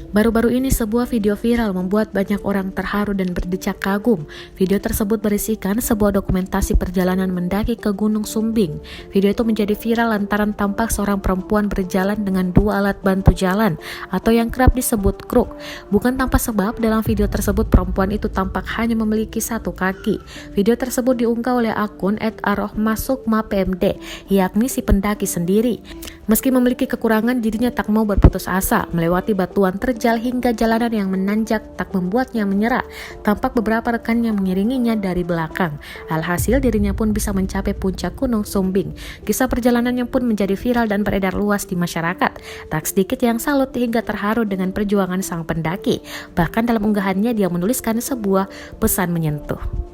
Baru-baru ini sebuah video viral membuat banyak orang terharu dan berdecak kagum. Video tersebut berisikan sebuah dokumentasi perjalanan mendaki ke Gunung Sumbing. Video itu menjadi viral lantaran tampak seorang perempuan berjalan dengan dua alat bantu jalan atau yang kerap disebut kruk. Bukan tanpa sebab dalam video tersebut perempuan itu tampak hanya memiliki satu kaki. Video tersebut diunggah oleh akun @arohmasukmapmd, yakni si pendaki sendiri. Meski memiliki kekurangan, dirinya tak mau berputus asa. Melewati batuan terjal hingga jalanan yang menanjak tak membuatnya menyerah. Tampak beberapa rekan yang mengiringinya dari belakang. Alhasil dirinya pun bisa mencapai puncak Gunung Sumbing. Kisah perjalanannya pun menjadi viral dan beredar luas di masyarakat. Tak sedikit yang salut hingga terharu dengan perjuangan sang pendaki. Bahkan dalam unggahannya dia menuliskan sebuah pesan menyentuh.